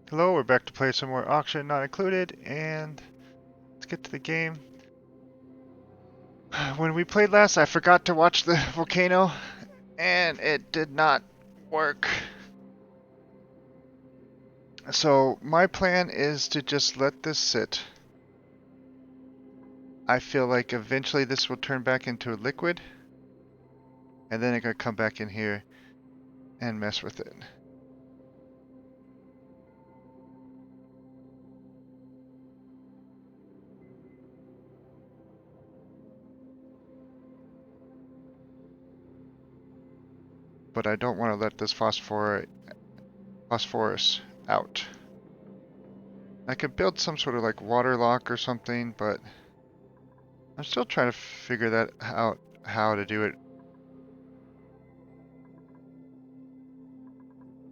Hello, we're back to play some more Auction Not Included, and let's get to the game. When we played last, I forgot to watch the volcano, and it did not work. So my plan is to just let this sit. I feel like eventually this will turn back into a liquid, and then it can come back in here and mess with it. But I don't want to let this phosphorus out. I could build some sort of like water lock or something, but I'm still trying to figure that out, how to do it.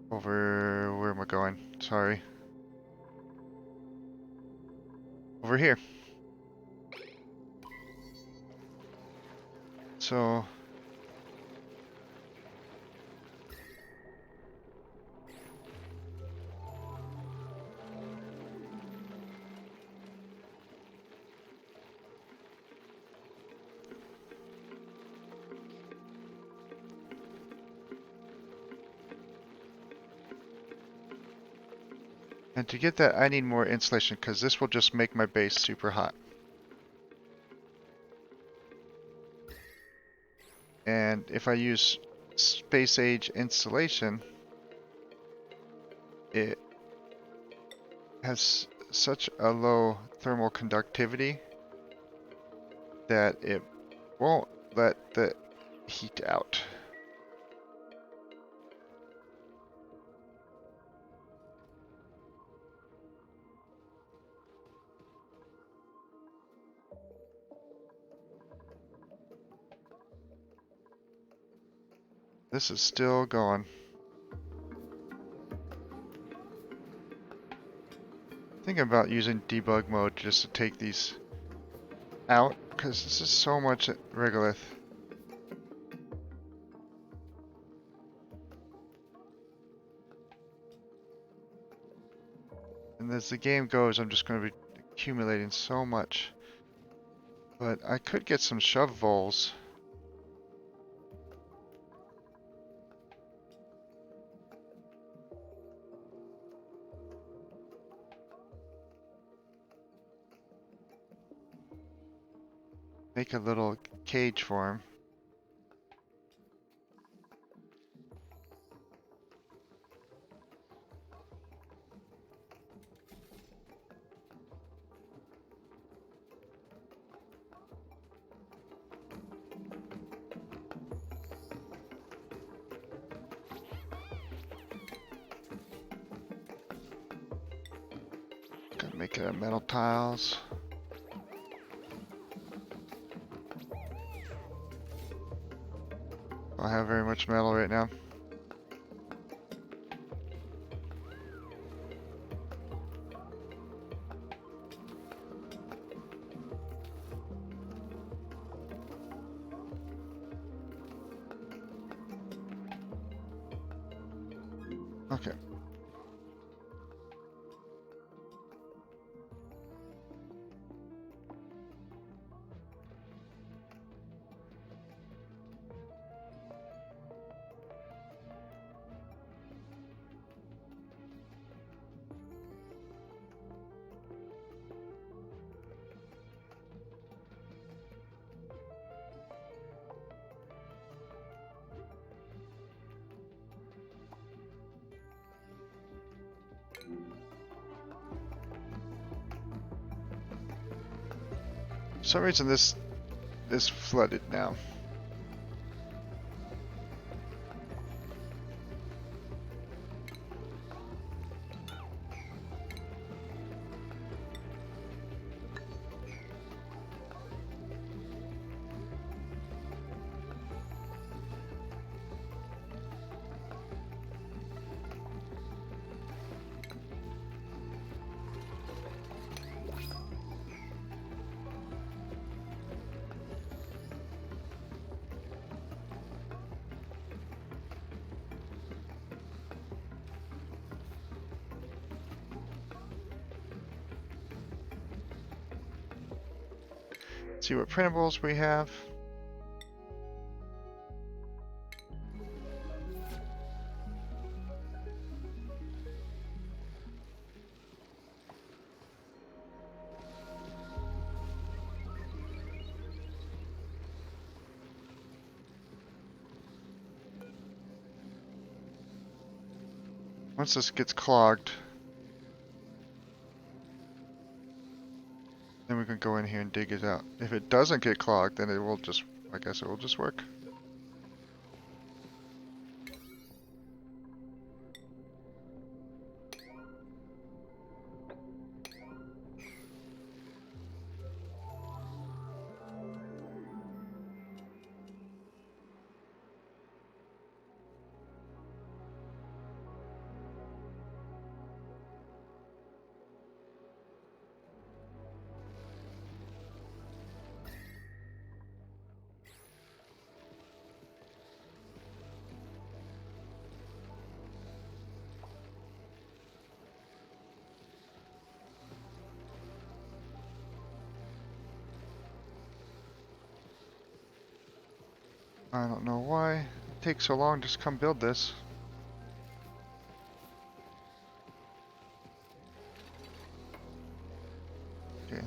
Where am I going? Sorry. Over here. So, and to get that, I need more insulation because this will just make my base super hot. And if I use space age insulation, it has such a low thermal conductivity that it won't let the heat out. This is still going. Thinking about using debug mode just to take these out because this is so much regolith. And as the game goes, I'm just going to be accumulating so much. But I could get some shovels. Make a little cage for him. Gonna make it out of metal tiles. I don't have very much metal right now. Okay. For some reason this is flooded now. See what printables we have. Once this gets clogged, then we can go in here and dig it out. If it doesn't get clogged, then it will just, I guess it will just work. I don't know why it takes so long to come build this. Okay.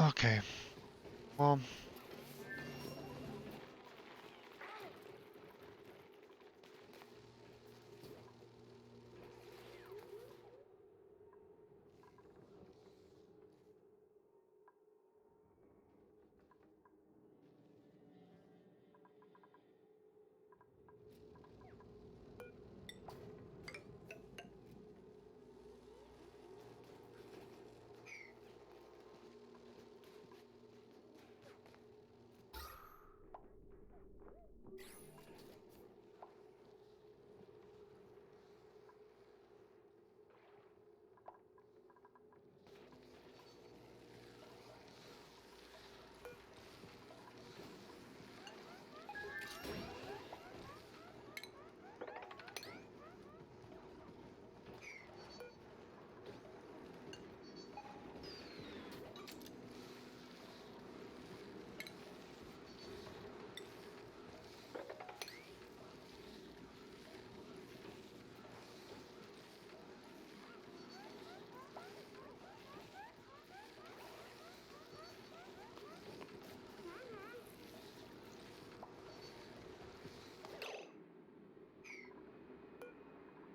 Okay. Well,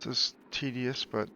this is tedious, but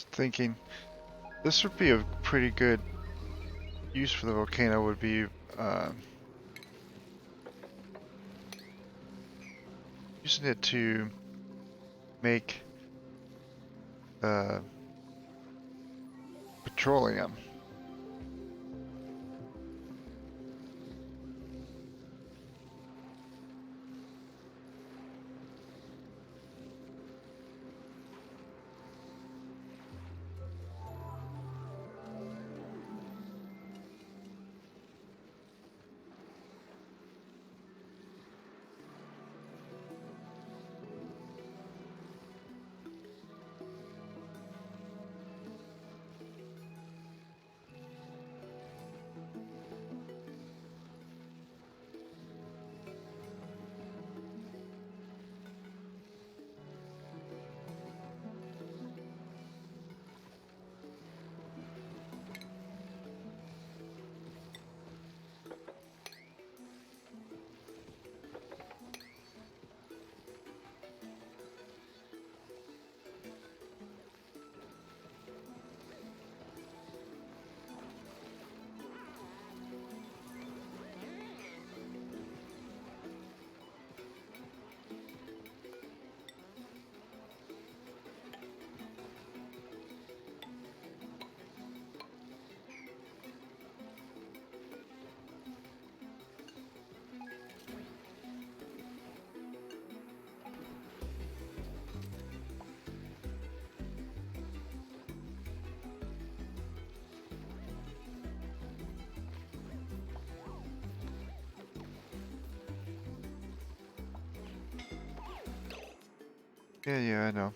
just thinking this would be a pretty good use for the volcano would be using it to make petroleum. Yeah, I know.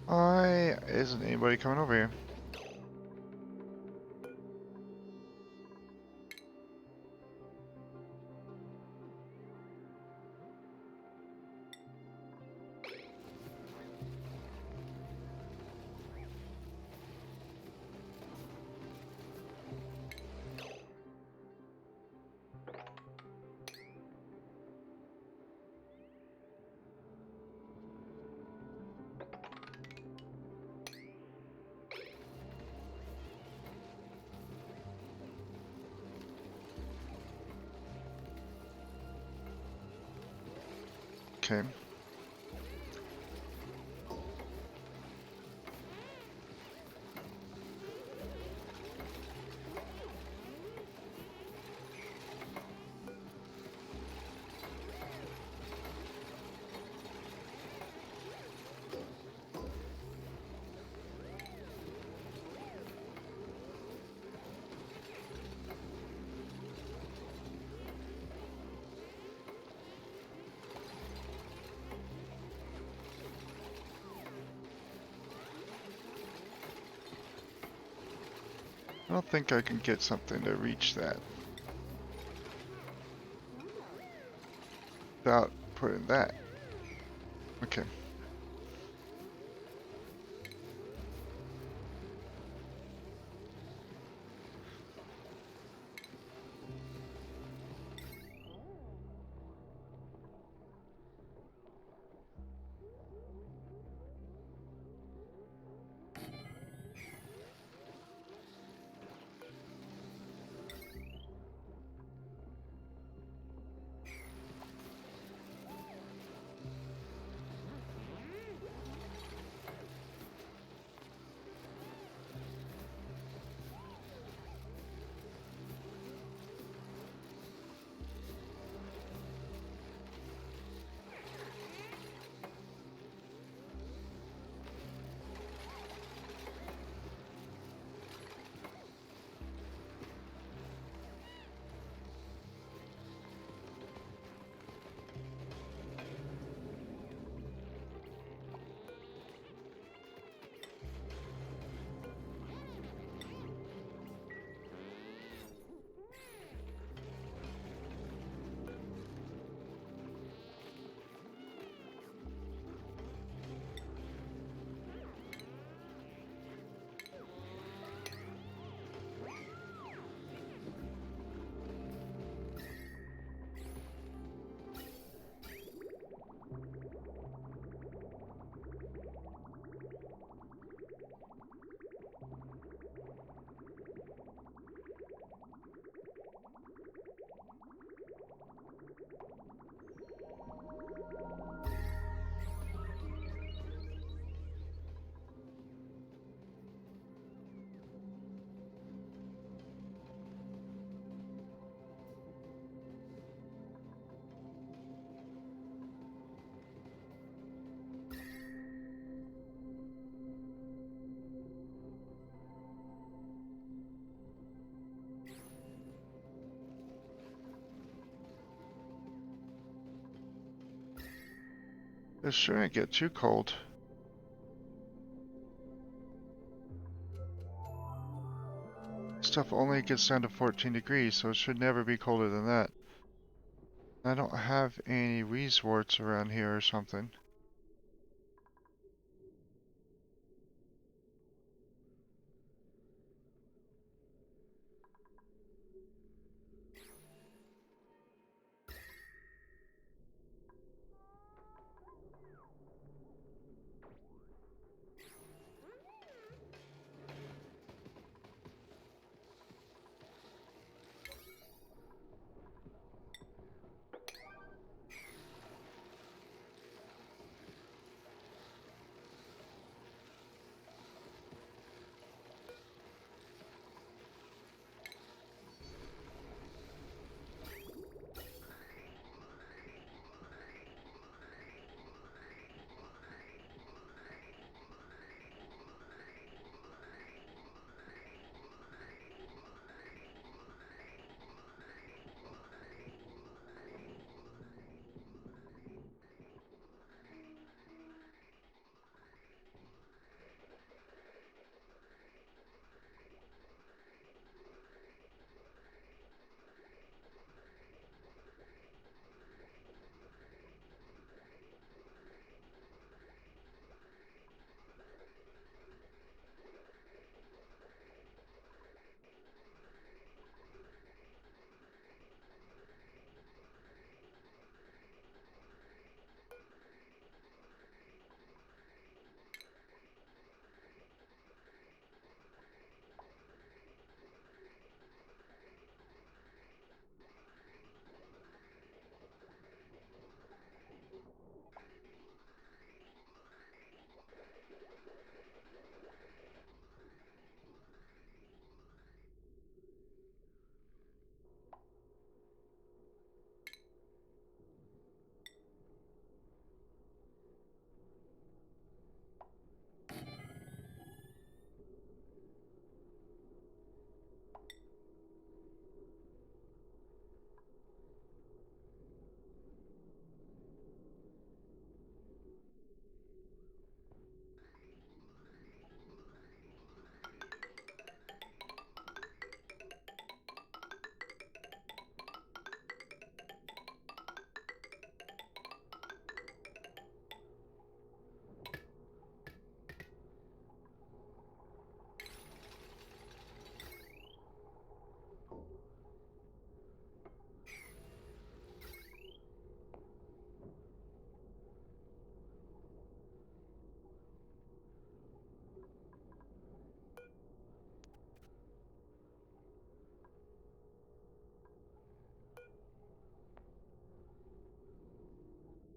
Why isn't anybody coming over here? Okay. I don't think I can get something to reach that without putting that. Okay. This shouldn't get too cold. Stuff only gets down to 14 degrees, so it should never be colder than that. I don't have any resorts around here or something.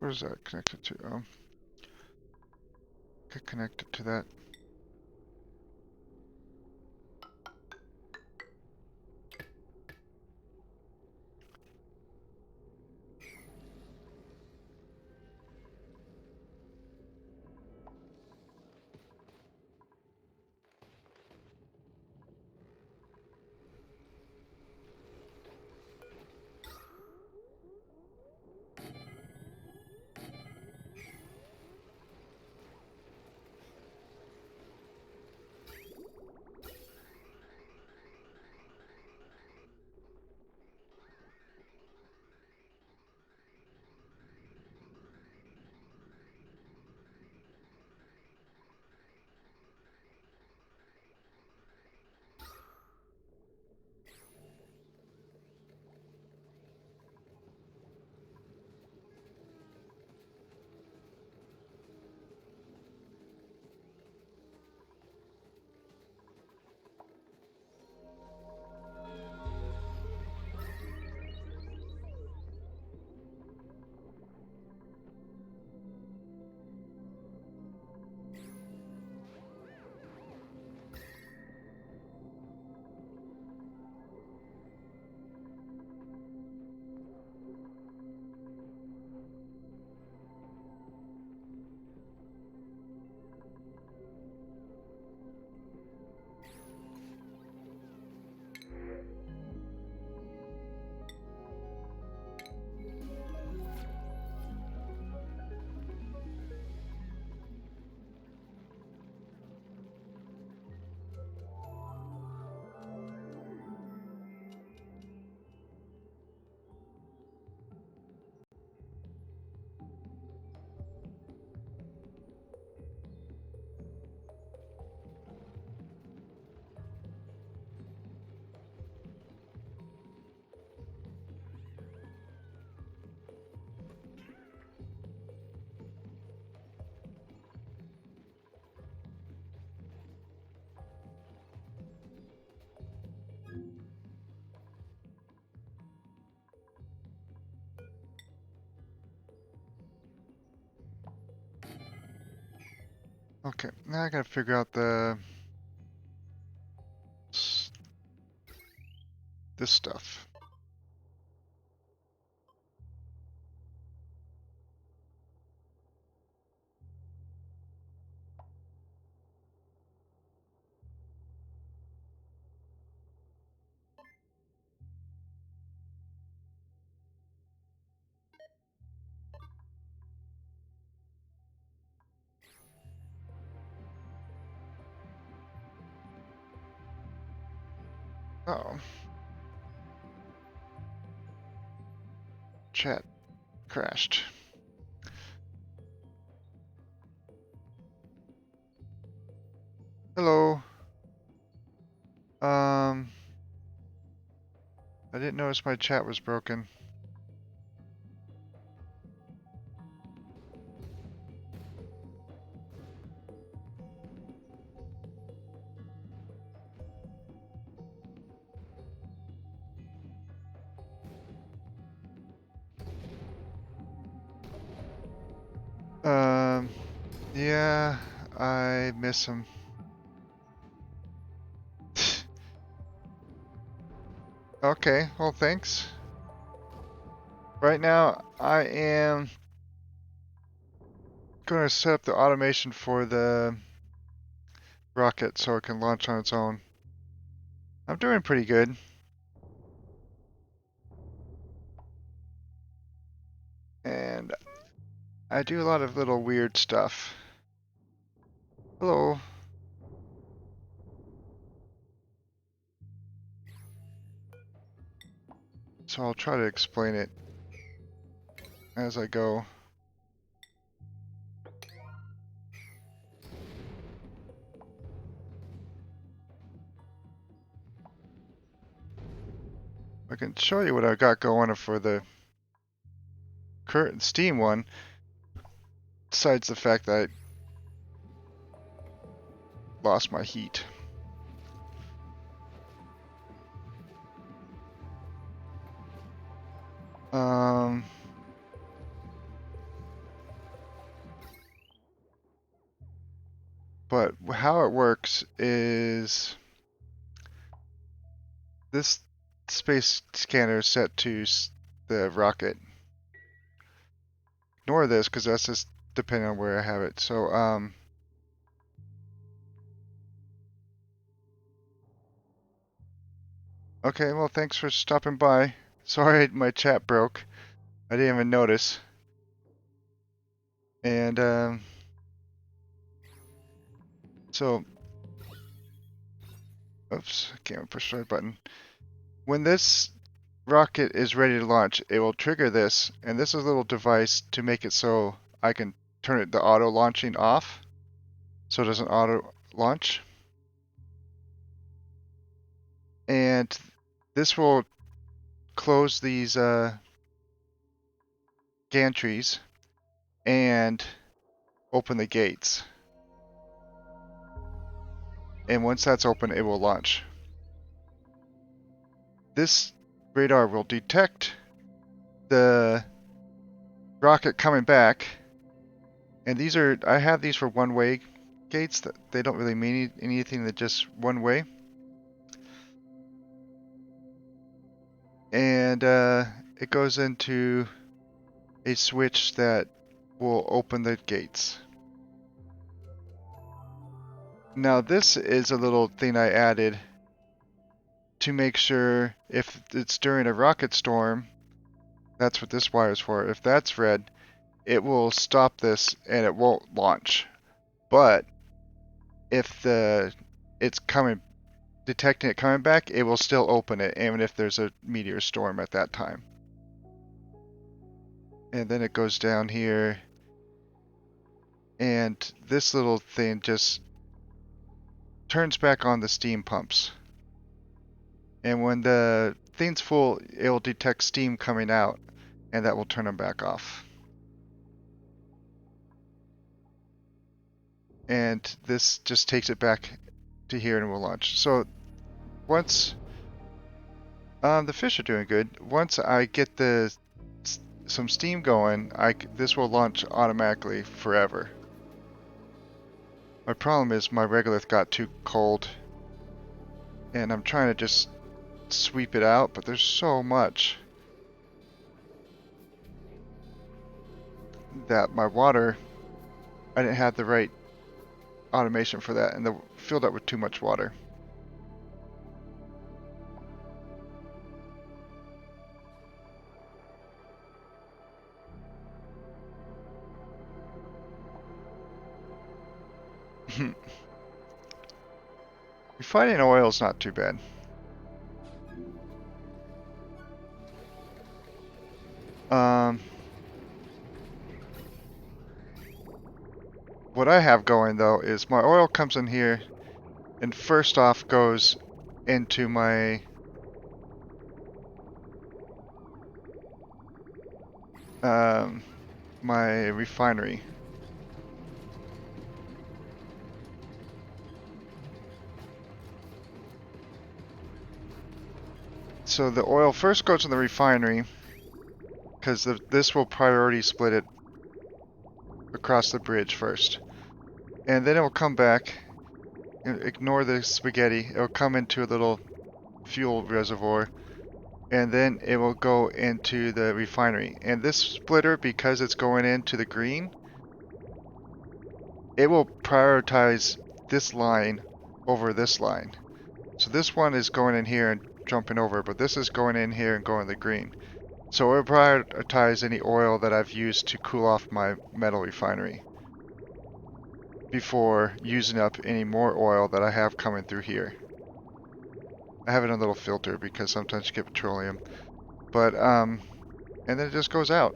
Where's that connected to? Get connected to that. Okay, now I gotta figure out this stuff. Uh-oh. Chat crashed. Hello. I didn't notice my chat was broken. Yeah, I miss him. Okay, well, thanks. Right now, I am going to set up the automation for the rocket so it can launch on its own. I'm doing pretty good. And I do a lot of little weird stuff. Hello. So I'll try to explain it as I go. I can show you what I got going for the current Steam one, besides the fact that I lost my heat. Um, how it works is this space scanner is set to the rocket. Ignore this because that's just depending on where I have it. So, okay, well, thanks for stopping by. Sorry my chat broke. I didn't even notice. And, so, oops, I can't push the right button. When this rocket is ready to launch, it will trigger this, and this is a little device to make it so I can turn the auto launching off, so it doesn't auto launch. And this will close these gantries and open the gates. And once that's open, it will launch. This radar will detect the rocket coming back, and these are, I have these for one-way gates. That they don't really mean anything, than just one way. And it goes into a switch that will open the gates. Now this is a little thing I added to make sure if it's during a rocket storm, that's what this wire is for. If that's red, it will stop this and it won't launch. But if it's detecting it coming back, it will still open it, even if there's a meteor storm at that time. And then it goes down here, and this little thing just turns back on the steam pumps. And when the thing's full, it will detect steam coming out, and that will turn them back off. And this just takes it back to here and will launch. So once the fish are doing good, once I get some steam going, this will launch automatically forever. My problem is my regolith got too cold, and I'm trying to just sweep it out, but there's so much that my water, I didn't have the right automation for that, and filled up with too much water. Refining oil is not too bad. What I have going though is my oil comes in here and first off goes into my my refinery. So the oil first goes in the refinery because this will priority split it across the bridge first. And then it will come back, ignore the spaghetti, it will come into a little fuel reservoir, and then it will go into the refinery. And this splitter, because it's going into the green, it will prioritize this line over this line. So this one is going in here and jumping over, but this is going in here and going to the green. So it will prioritize any oil that I've used to cool off my metal refinery before using up any more oil that I have coming through here. I have it in a little filter because sometimes you get petroleum. But, and then it just goes out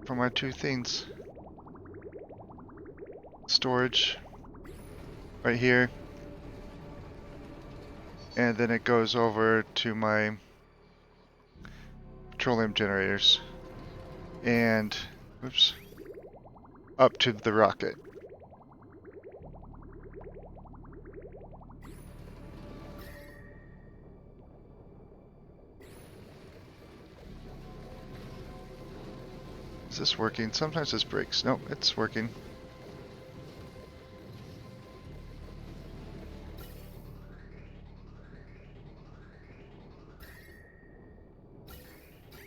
from my two things. Storage right here. And then it goes over to my petroleum generators. And, oops, up to the rocket. Is this working? Sometimes this breaks. Nope, it's working.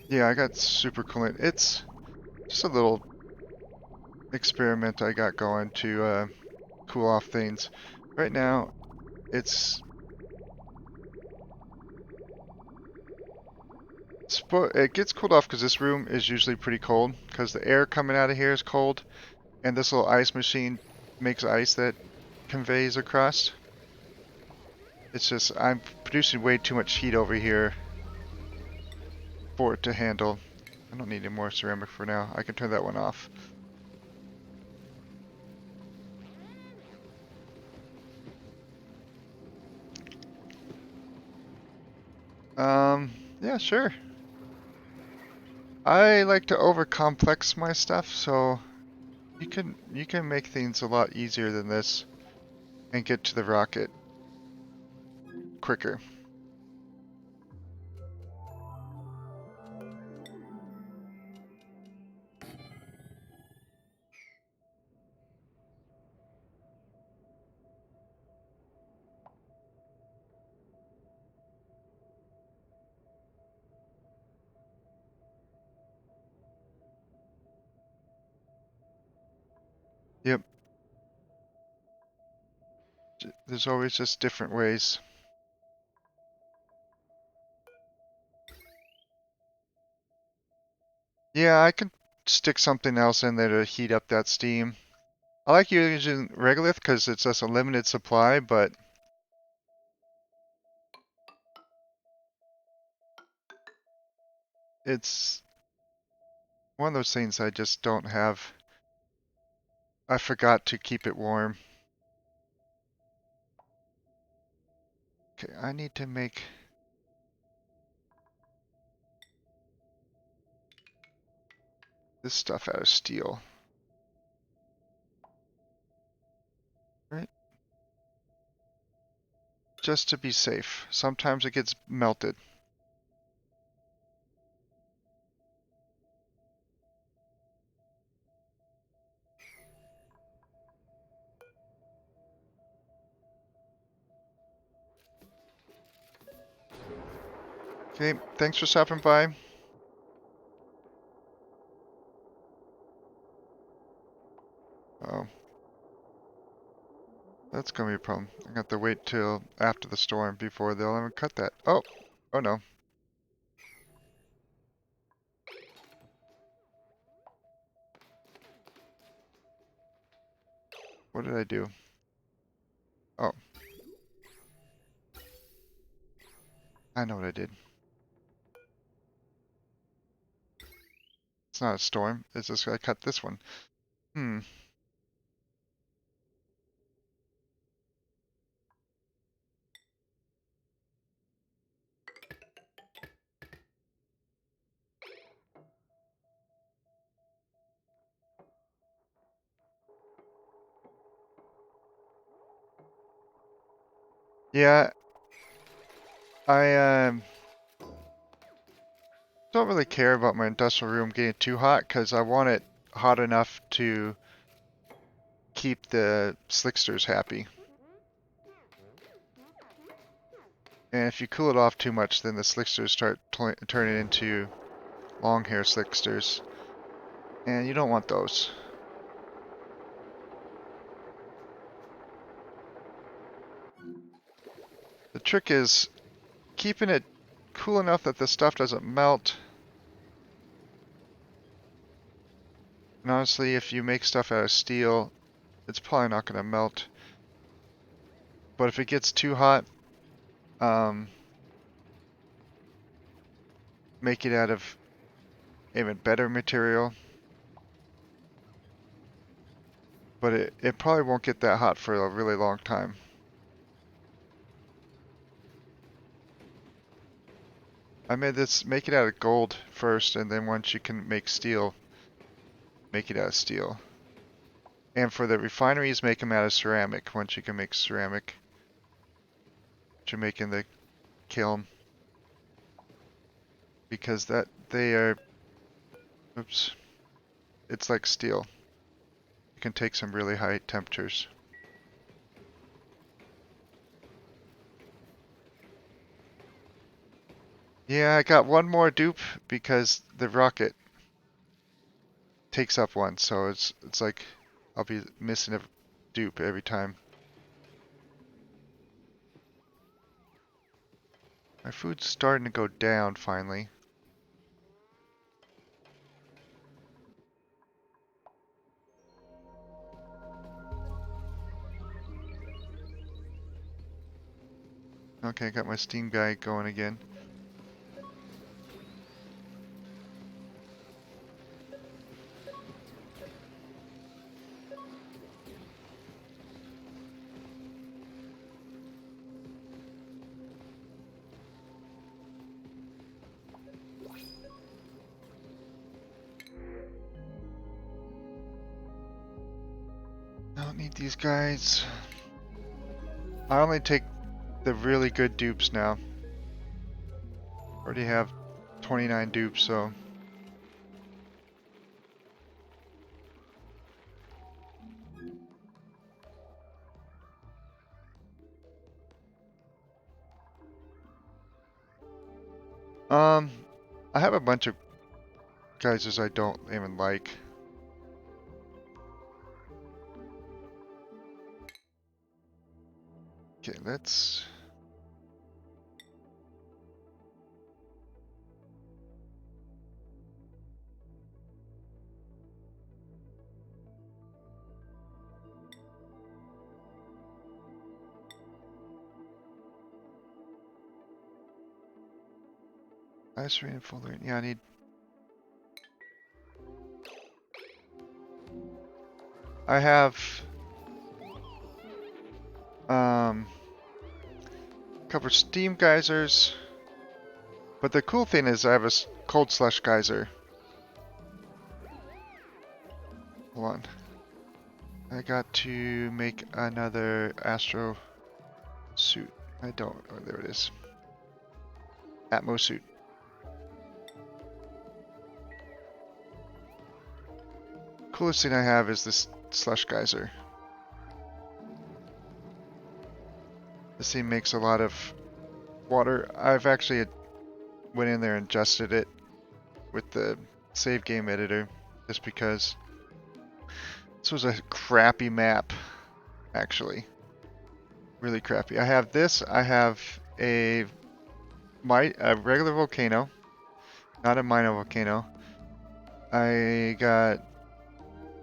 Yeah, I got super coolant. It's just a little experiment I got going to cool off things. Right now, it's it gets cooled off because this room is usually pretty cold because the air coming out of here is cold, and this little ice machine makes ice that conveys across. It's just I'm producing way too much heat over here for it to handle. I don't need any more ceramic for now. I can turn that one off. Yeah, sure. I like to overcomplex my stuff, so you can make things a lot easier than this and get to the rocket quicker. Yep. There's always just different ways. Yeah, I can stick something else in there to heat up that steam. I like using regolith because it's just a limited supply, but it's one of those things I just don't have. I forgot to keep it warm. Okay, I need to make this stuff out of steel. Right? Just to be safe. Sometimes it gets melted. Okay, thanks for stopping by. Oh, that's gonna be a problem. I got to wait till after the storm before they'll even cut that. Oh, oh no. What did I do? Oh, I know what I did. It's not a storm. It's just I cut this one. Hmm. Yeah, I don't really care about my industrial room getting too hot because I want it hot enough to keep the slicksters happy. And if you cool it off too much, then the slicksters start turning into long hair slicksters. And you don't want those. The trick is keeping it cool enough that the stuff doesn't melt. And honestly, if you make stuff out of steel, it's probably not going to melt. But if it gets too hot, um, make it out of even better material. But it probably won't get that hot for a really long time. I made this, make it out of gold first, and then once you can make steel, make it out of steel. And for the refineries, make them out of ceramic. Once you can make ceramic, to make in the kiln, because that they are, oops, it's like steel. You can take some really high temperatures. Yeah, I got one more dupe because the rocket takes up one, so it's like I'll be missing a dupe every time. My food's starting to go down finally. Okay, got my steam guy going again. I don't need these guys. I only take the really good dupes now. Already have 29 dupes, so um I have a bunch of geysers I don't even like. Okay, let's ice rain and full rain. Yeah, I have a couple of steam geysers. But the cool thing is I have a cold slush geyser. Hold on. I got to make another astro suit. I don't. Oh, there it is. Atmo suit. Coolest thing I have is this slush geyser. This thing makes a lot of water. I've actually went in there and adjusted it with the save game editor just because this was a crappy map, actually. Really crappy. I have this. I have a regular volcano, not a minor volcano. I got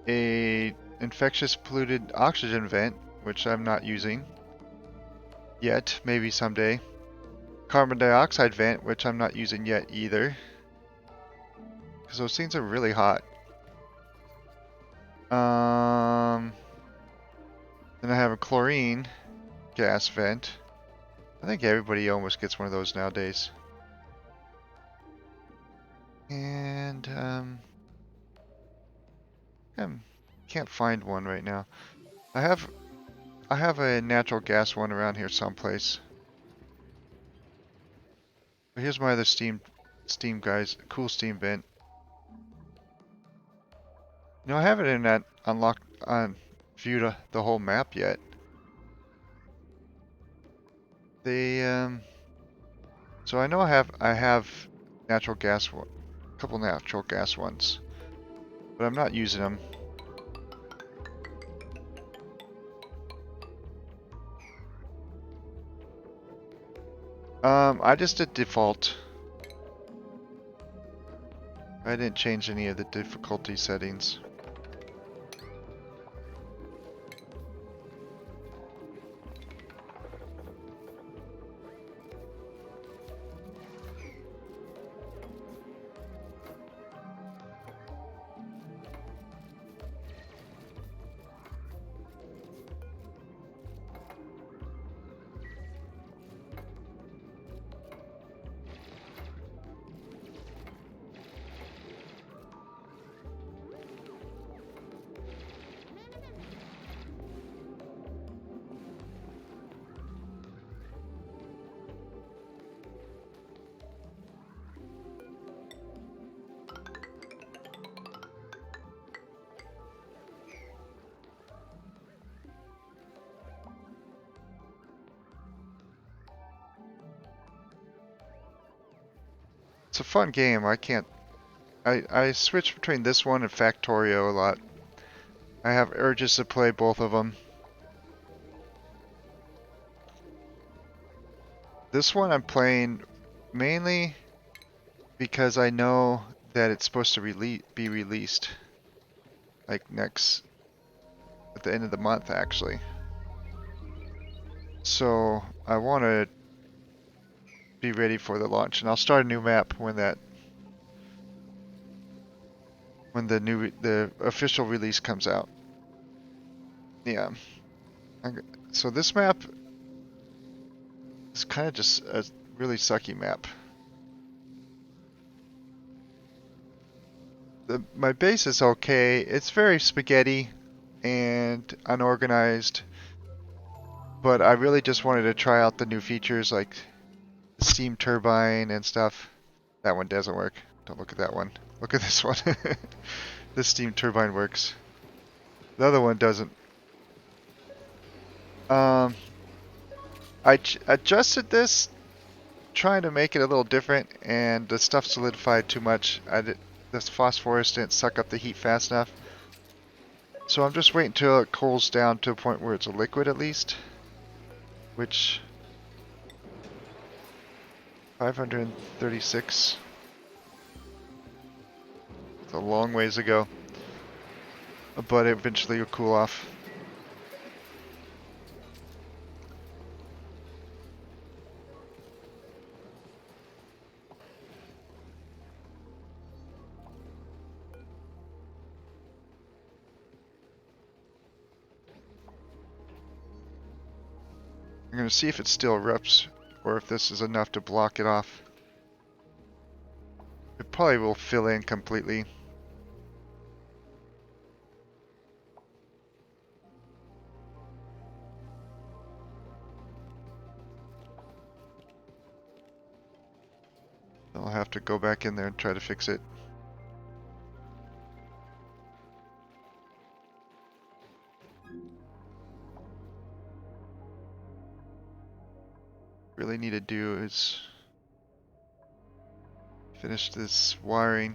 a infectious polluted oxygen vent, which I'm not using yet, maybe someday. Carbon dioxide vent, which I'm not using yet either, because those things are really hot. Then I have a chlorine gas vent. I think everybody almost gets one of those nowadays. And I can't find one right now. I have a natural gas one around here someplace. But here's my other steam guys, cool steam vent. You know, I haven't in that unlocked on viewed the whole map yet. They so I know I have natural gas a couple natural gas ones, but I'm not using them. I just did default. I didn't change any of the difficulty settings. It's a fun game. I switch between this one and Factorio a lot. I have urges to play both of them. This one I'm playing mainly because I know that it's supposed to be released like at the end of the month actually. So I want to be ready for the launch, and I'll start a new map when the official release comes out. Yeah. So this map is kind of just a really sucky map. My base is okay. It's very spaghetti and unorganized, but I really just wanted to try out the new features like the steam turbine and stuff. That one doesn't work. Don't look at that one. Look at this one. The steam turbine works. The other one doesn't. I adjusted this, trying to make it a little different, and the stuff solidified too much. This phosphorus didn't suck up the heat fast enough. So I'm just waiting until it cools down to a point where it's a liquid at least. Which 536. It's a long ways ago. But eventually it'll cool off. I'm going to see if it still erupts or if this is enough to block it off. It probably will fill in completely. I'll have to go back in there and try to fix it. Really need to do is finish this wiring.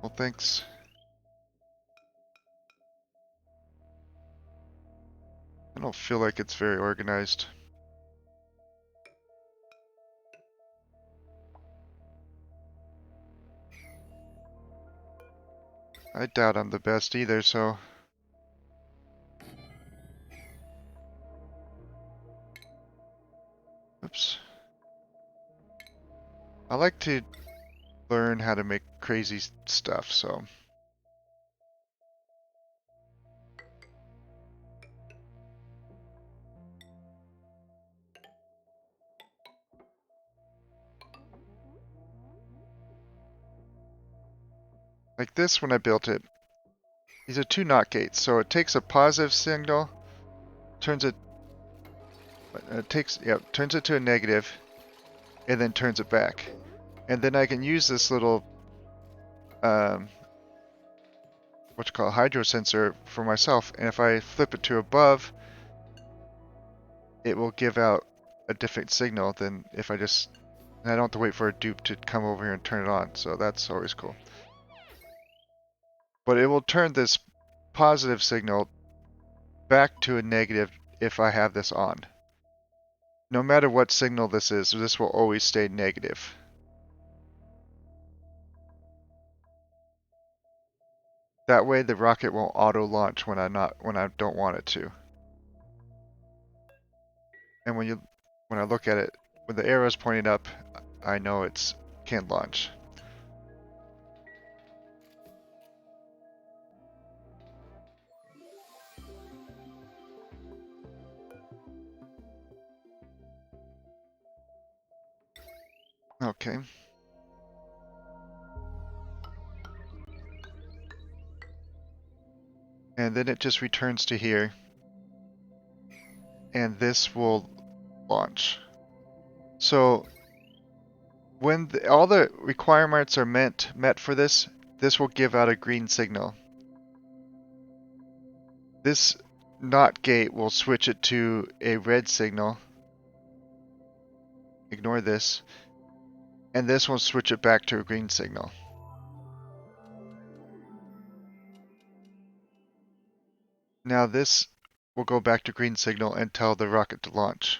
Well, thanks. I don't feel like it's very organized. I doubt I'm the best either, so... Oops. I like to learn how to make crazy stuff, so... Like this when I built it. These are two NOT gates, so it takes a positive signal, turns it turns it to a negative, and then turns it back. And then I can use this little hydro sensor for myself, and if I flip it to above, it will give out a different signal than if I just... And I don't have to wait for a dupe to come over here and turn it on, so that's always cool. But it will turn this positive signal back to a negative if I have this on. No matter what signal this is, this will always stay negative. That way the rocket won't auto-launch when I don't want it to. And when I look at it, when the arrow's pointing up, I know it can't launch. Okay. And then it just returns to here. And this will launch. So When all the requirements are met for this, this will give out a green signal. This NOT gate will switch it to a red signal. Ignore this. And this will switch it back to a green signal. Now this will go back to green signal and tell the rocket to launch.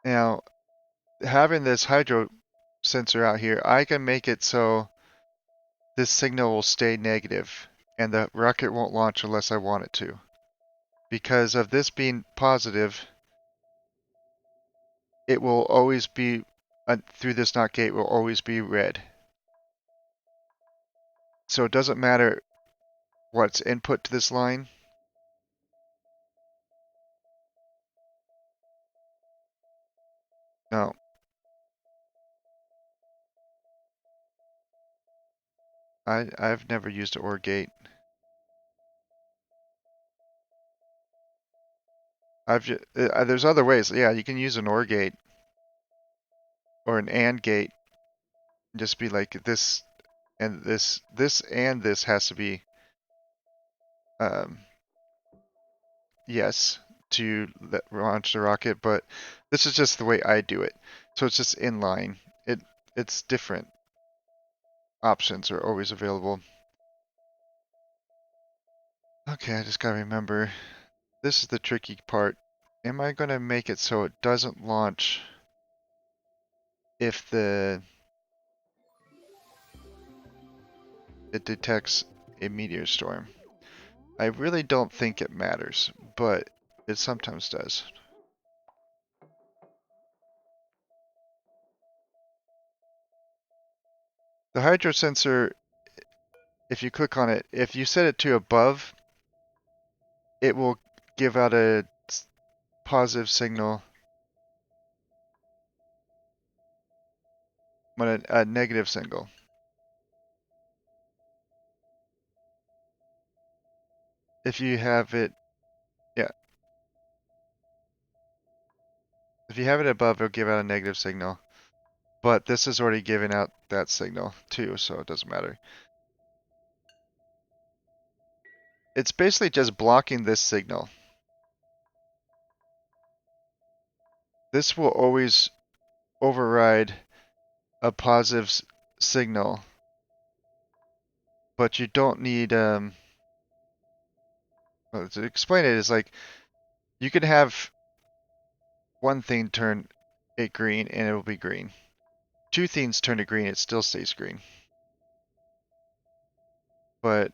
Now, having this hydro sensor out here, I can make it so this signal will stay negative and the rocket won't launch unless I want it to. Because of this being positive, it will always be, through this NOT gate, will always be red. So it doesn't matter what's input to this line. No. I've never used an OR gate. There's other ways. Yeah, you can use an OR gate or an AND gate. Just be like this and this and this has to be um, yes to launch the rocket, but this is just the way I do it. So it's just inline. It's different. Options are always available. Okay, I just gotta remember. This is the tricky part. Am I gonna make it so it doesn't launch if it detects a meteor storm? I really don't think it matters, but it sometimes does. The hydro sensor, if you click on it, if you set it to above, it will give out a positive signal, but a negative signal. If you have it, yeah, if you have it above, it'll give out a negative signal. But this is already giving out that signal too, so it doesn't matter. It's basically just blocking this signal. This will always override a positive signal, but you don't need, well, to explain it is like, you can have one thing turn it green and it will be green. Two things turn it green, it still stays green. But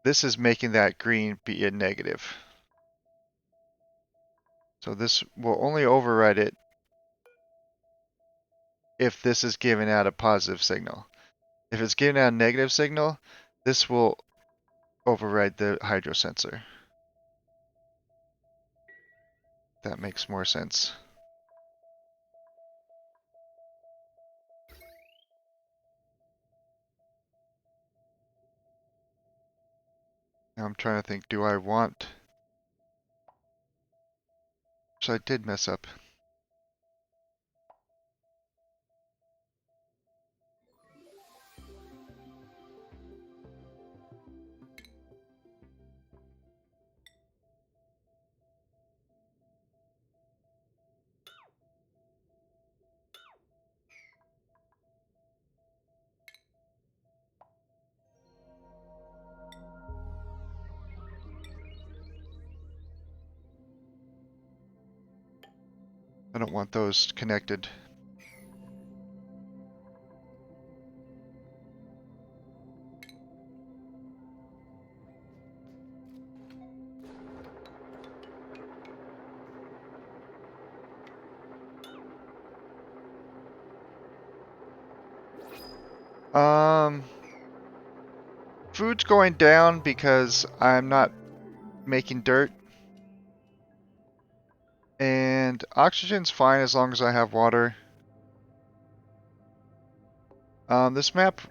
this is making that green be a negative. So this will only override it if this is giving out a positive signal. If it's giving out a negative signal, this will override the hydro sensor. That makes more sense. Now I'm trying to think, do I want... So I did mess up. I don't want those connected. Food's going down because I'm not making dirt. And oxygen's fine as long as I have water. This map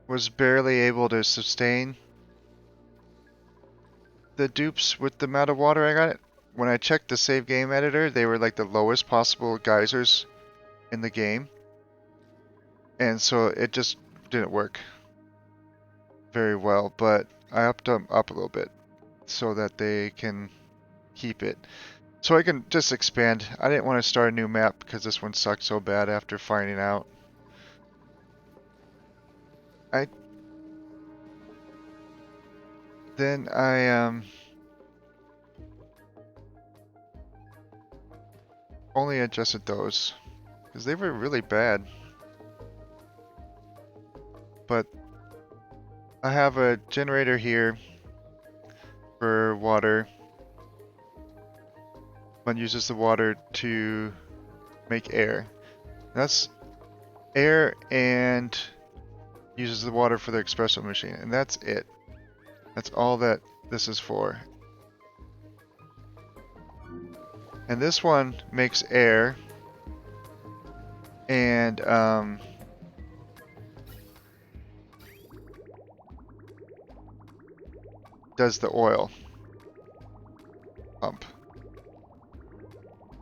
was barely able to sustain the dupes with the amount of water I got when I checked the save game editor, they were like the lowest possible geysers in the game. And so it just didn't work very well, but I upped them up a little bit so that they can keep it. So I can just expand. I didn't want to start a new map because this one sucked so bad after finding out. Then I only adjusted those because they were really bad. But I have a generator here for water. One uses the water to make air. That's air and uses the water for the espresso machine, and that's it. That's all that this is for. And this one makes air and does the oil pump.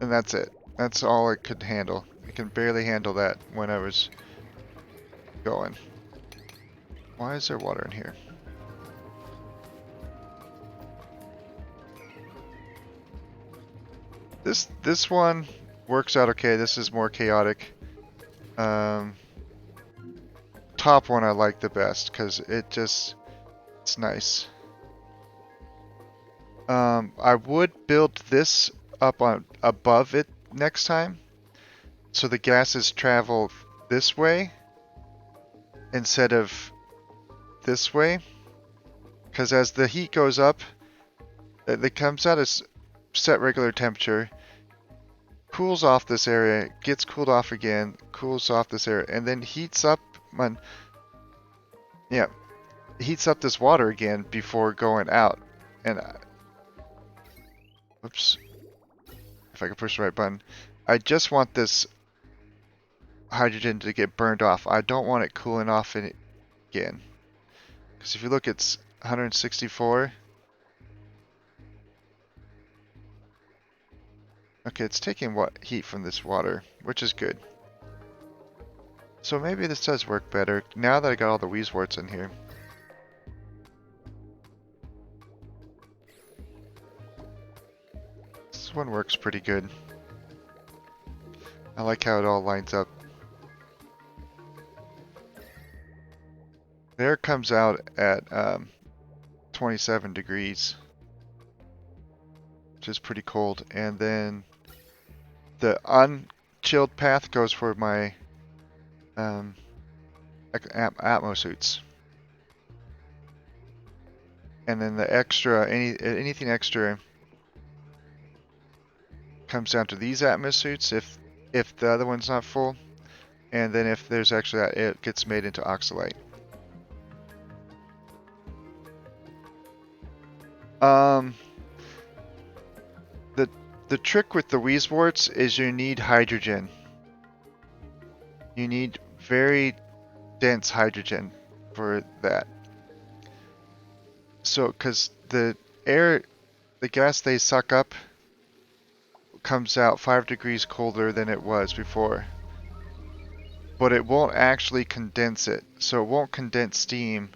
And that's it. That's all it could handle. It can barely handle that when I was going. Why is there water in here? This one works out okay. This is more chaotic. Top one I like the best because it's nice. I would build this up on above it next time, so the gases travel this way instead of this way. Because as the heat goes up, it comes out as set regular temperature, cools off this area, gets cooled off again, cools off this area, and then heats up. Heats up this water again before going out. And oops, if I can push the right button. I just want this hydrogen to get burned off. I don't want it cooling off again. Because if you look, it's 164. Okay, it's taking heat from this water, which is good. So maybe this does work better now that I got all the Weezeworts in here. This one works pretty good. I like how it all lines up. The air comes out at 27 degrees, which is pretty cold. And then the unchilled path goes for my Atmo suits. And then the extra, anything extra comes down to these Atmos suits if the other one's not full. And then if there's actually that, it gets made into Oxalite. The trick with the Weezeworts is you need hydrogen. You need very dense hydrogen for that. So, because the gas they suck up comes out 5 degrees colder than it was before. But it won't actually condense it. So it won't condense steam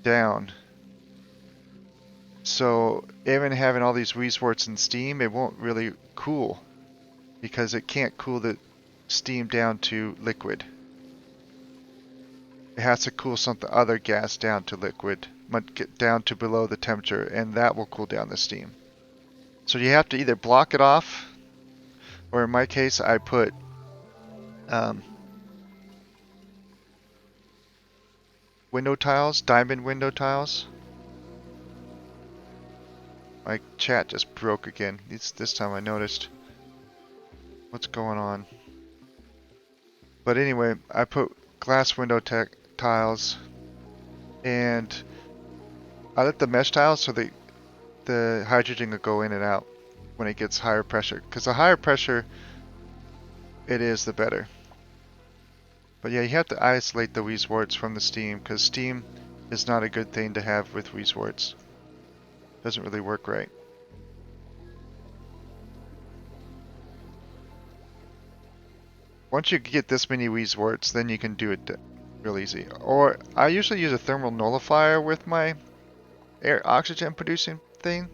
down. So even having all these Weezeworts and steam, it won't really cool. Because it can't cool the steam down to liquid. It has to cool some other gas down to liquid. Get down to below the temperature, and that will cool down the steam. So you have to either block it off, or in my case I put window tiles, diamond window tiles. My chat just broke again. This time I noticed. What's going on? But anyway, I put glass window tiles, and I let the mesh tiles so the hydrogen will go in and out when it gets higher pressure. Because the higher pressure it is, the better. But yeah, you have to isolate the Weezeworts from the steam, because steam is not a good thing to have with Weezeworts. Doesn't really work right. once you get this many Weezwarts, then you can do it real easy. Or I usually use a thermal nullifier with my air oxygen producing thing,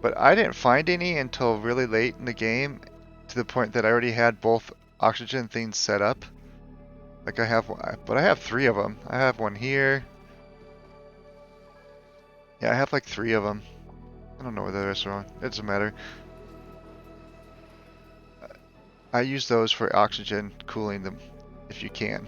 but I didn't find any until really late in the game, to the point that I already had both oxygen things set up. Like I have, but I have 3 of them. I have one here. Yeah, I have like 3 of them. I don't know where the rest are on. It doesn't matter. I use those for oxygen cooling them, if you can.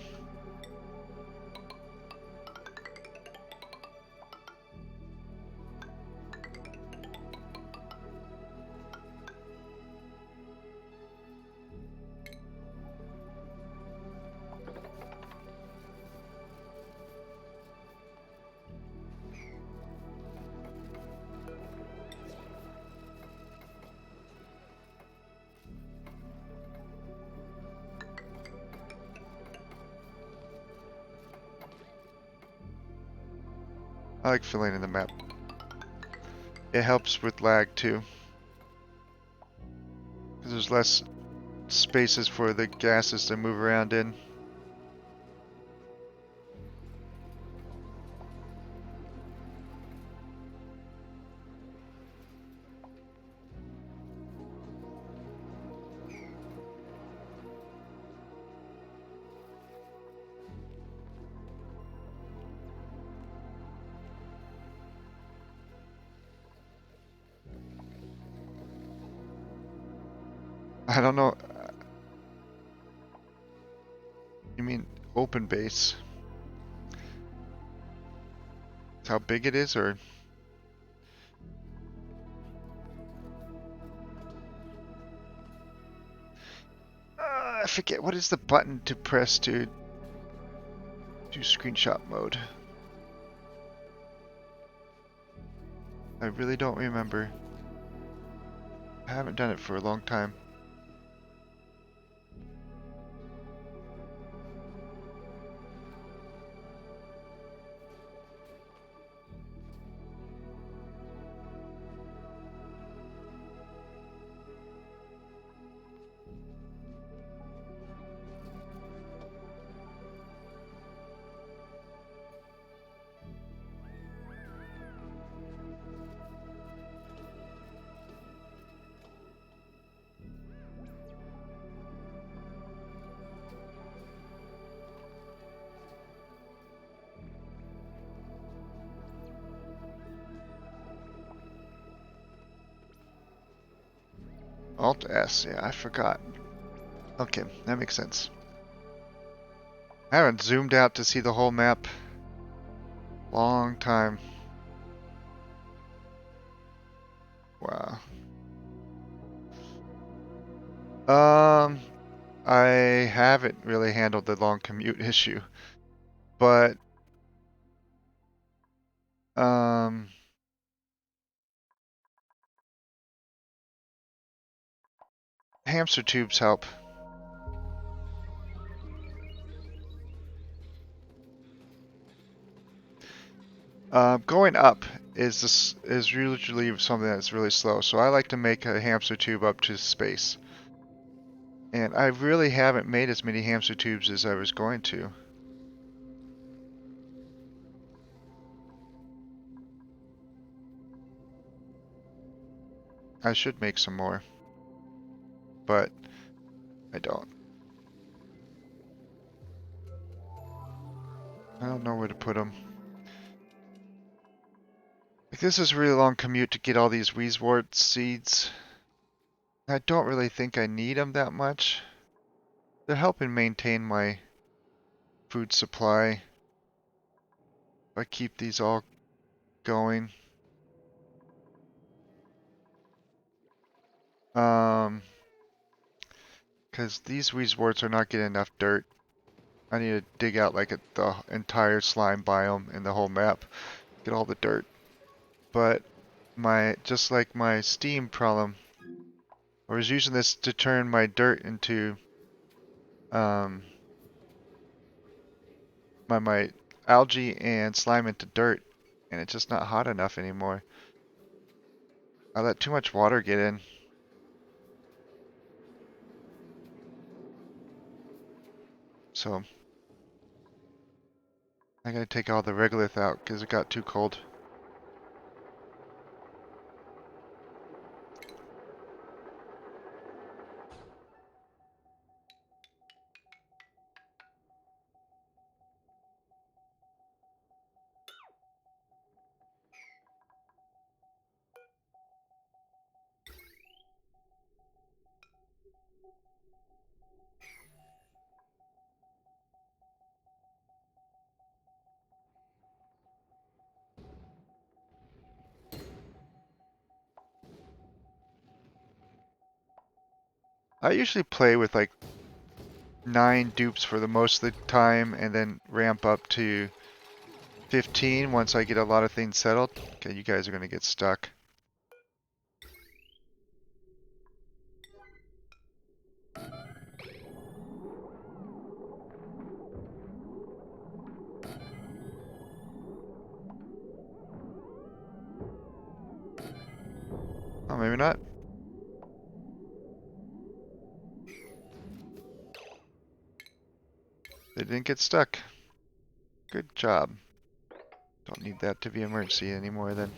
I like filling in the map. It helps with lag too, because there's less spaces for the gases to move around in. I don't know. You mean open base? How big it is, or? I forget, what is the button to press to do screenshot mode? I really don't remember. I haven't done it for a long time. Alt S, yeah, I forgot. Okay, that makes sense. I haven't zoomed out to see the whole map. Long time. Wow. I haven't really handled the long commute issue, but um, hamster tubes help. Going up is usually something that's really slow, so I like to make a hamster tube up to space. And I really haven't made as many hamster tubes as I was going to. I should make some more, but I don't. I don't know where to put them. Like, this is a really long commute to get all these Weezwort seeds. I don't really think I need them that much. They're helping maintain my food supply. If I keep these all going. Because these Weezworts are not getting enough dirt. I need to dig out like the entire slime biome in the whole map. Get all the dirt. But just like my steam problem, I was using this to turn my dirt into um my algae and slime into dirt, and it's just not hot enough anymore. I let too much water get in. So I gotta take all the regolith out because it got too cold. I usually play with like 9 dupes for the most of the time and then ramp up to 15 once I get a lot of things settled. Okay, you guys are gonna get stuck. Oh, maybe not. They didn't get stuck. Good job. Don't need that to be emergency anymore then.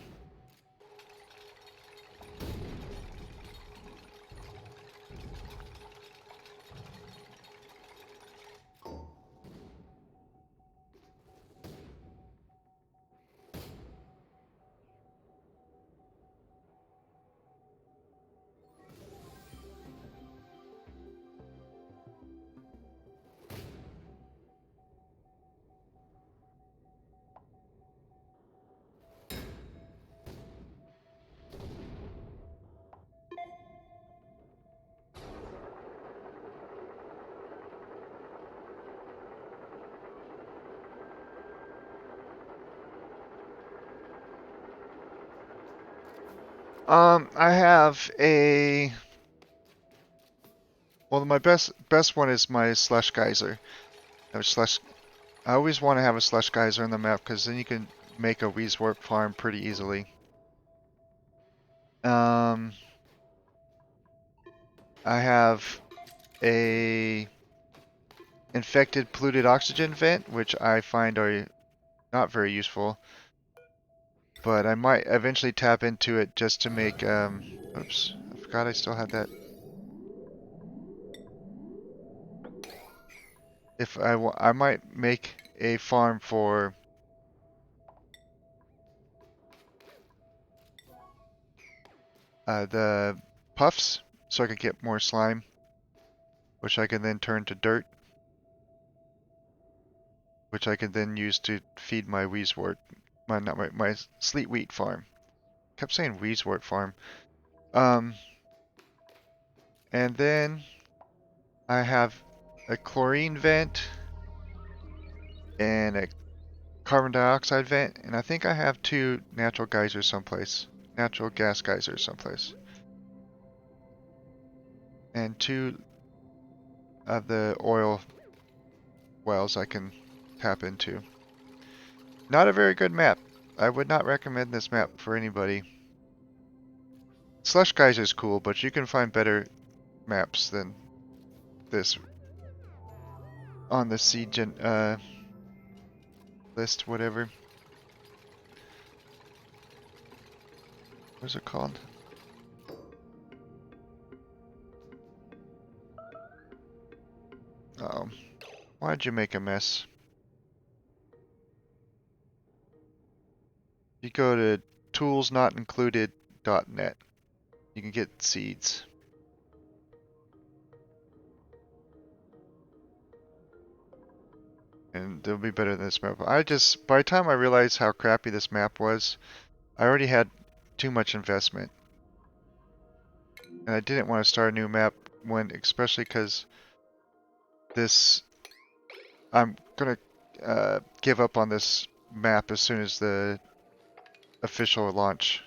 I have a... Well, my best one is my Slush Geyser. I always want to have a Slush Geyser on the map because then you can make a Weezwarp farm pretty easily. I have a infected polluted oxygen vent, which I find are not very useful. But I might eventually tap into it just to make, oops, I forgot I still had that. I might make a farm for the puffs, so I could get more slime, which I can then turn to dirt, which I can then use to feed my Weezwort, my sleet wheat farm. Kept saying Weezwort farm. And then I have a chlorine vent and a carbon dioxide vent, and I think I have 2 natural geysers someplace. Natural gas geysers someplace. And 2 of the oil wells I can tap into. Not a very good map. I would not recommend this map for anybody. Slush Geyser is cool, but you can find better maps than this on the siege list, whatever. What's it called? Oh, why'd you make a mess? You go to toolsnotincluded.net. You can get seeds. And they'll be better than this map. By the time I realized how crappy this map was, I already had too much investment. And I didn't want to start a new map especially because I'm gonna give up on this map as soon as the official launch.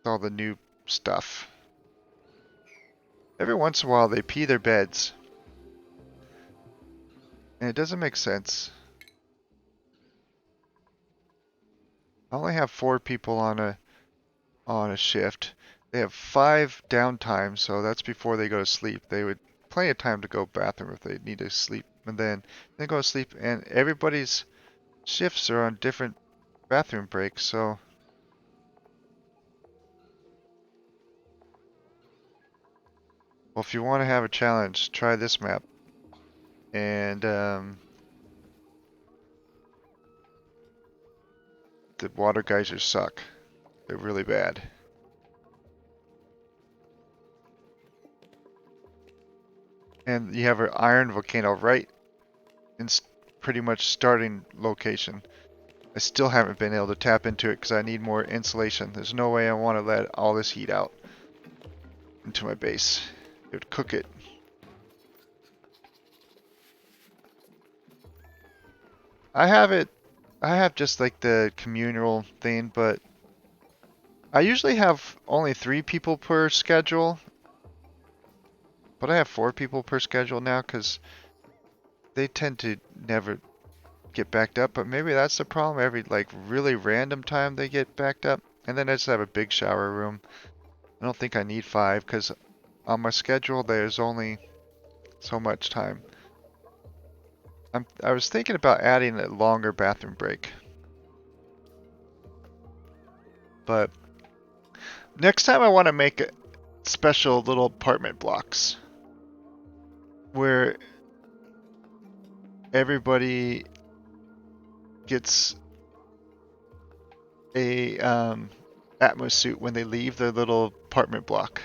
All the new stuff. Every once in a while they pee their beds. And it doesn't make sense. I only have 4 people on a shift. They have 5 downtime, so that's before they go to sleep. They would plenty of time to go bathroom if they need to sleep, and then they go to sleep. And everybody's shifts are on different bathroom breaks, so well, if you want to have a challenge, try this map. And the water geysers suck. They're really bad. And you have an iron volcano right in pretty much starting location. I still haven't been able to tap into it because I need more insulation. There's no way I want to let all this heat out into my base. It would cook it. I have it. I have just like the communal thing, but I usually have only 3 people per schedule. But I have 4 people per schedule now because they tend to never get backed up. But maybe that's the problem. Every like really random time they get backed up. And then I just have a big shower room. I don't think I need 5 because on my schedule there's only so much time. I was thinking about adding a longer bathroom break. But next time I want to make special little apartment blocks where everybody gets a Atmos suit when they leave their little apartment block.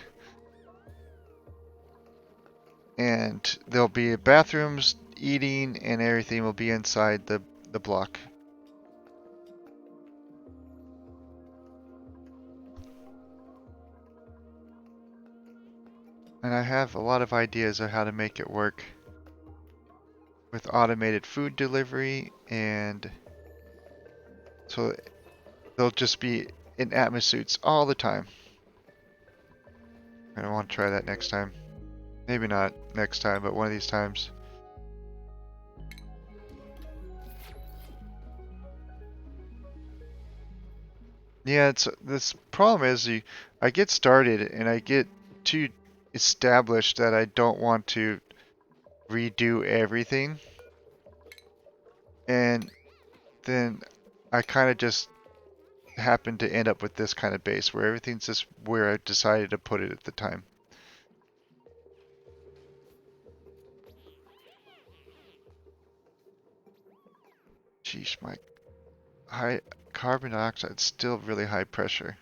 And there'll be bathrooms, eating, and everything will be inside the block. And I have a lot of ideas of how to make it work with automated food delivery, and so they'll just be in Atmos suits all the time. I want to try that next time. Maybe not next time, but one of these times. Yeah, it's this problem is I get started and I get too established that I don't want to redo everything. And then I kind of just happen to end up with this kind of base where everything's just where I decided to put it at the time. Sheesh, my high carbon dioxide's still really high pressure.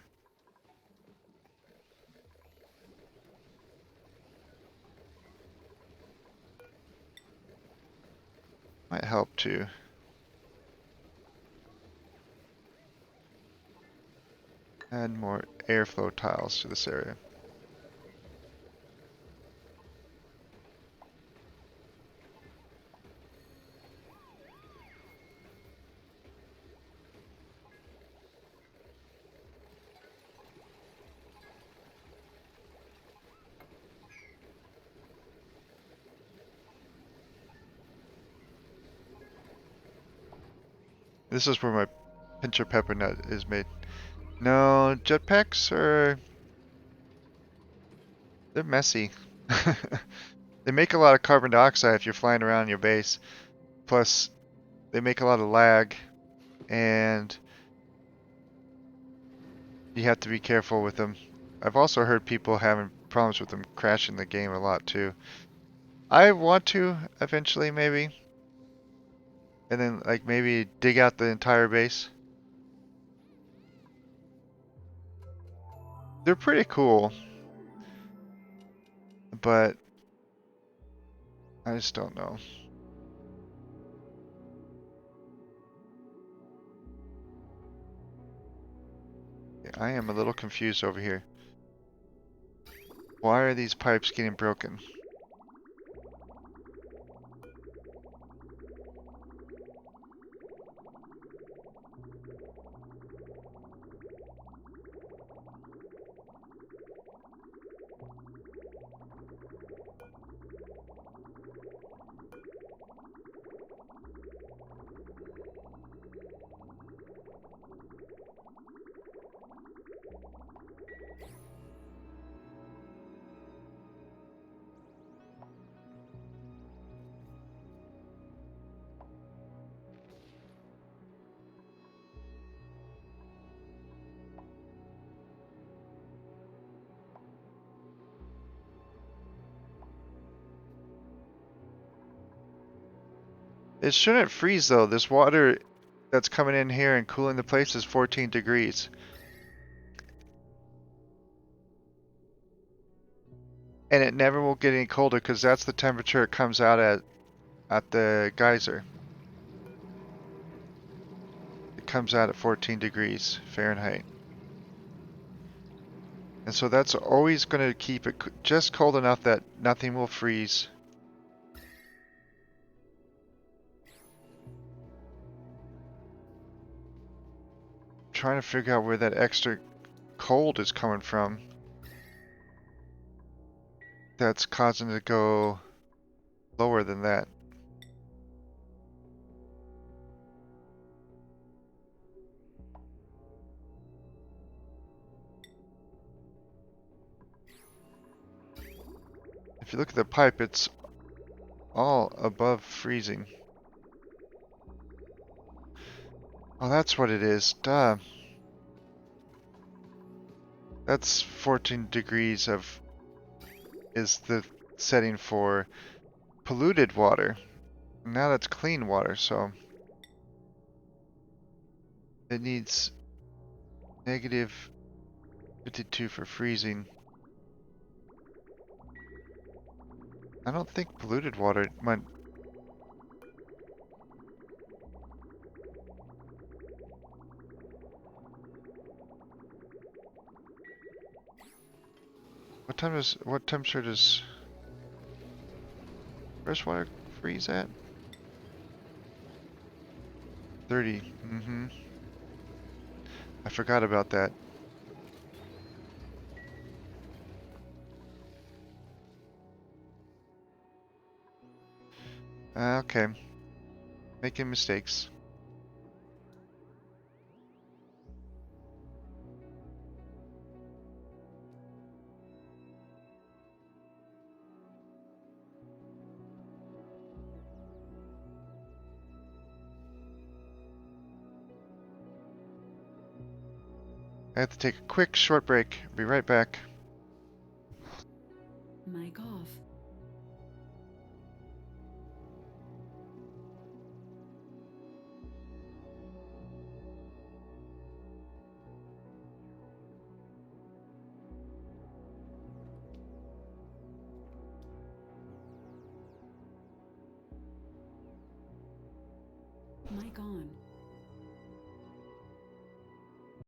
Might help to add more airflow tiles to this area. This is where my pincher pepper nut is made. No, jetpacks are... they're messy. They make a lot of carbon dioxide if you're flying around your base. Plus, they make a lot of lag, and you have to be careful with them. I've also heard people having problems with them crashing the game a lot too. I want to eventually maybe, and then like maybe dig out the entire base. They're pretty cool, but I just don't know. I am a little confused over here. Why are these pipes getting broken? It shouldn't freeze though. This water that's coming in here and cooling the place is 14 degrees. And it never will get any colder because that's the temperature it comes out at the geyser. It comes out at 14 degrees Fahrenheit. And so that's always going to keep it just cold enough that nothing will freeze. Trying to figure out where that extra cold is coming from. That's causing it to go lower than that. If you look at the pipe, it's all above freezing. Oh, that's what it is. Duh. That's 14 degrees is the setting for polluted water. Now that's clean water, so it needs negative 52 for freezing. I don't think polluted water might. What temperature does freshwater freeze at? 30. Mm-hmm. I forgot about that. Okay. Making mistakes. I have to take a quick short break. Be right back. Mic off. Mic on.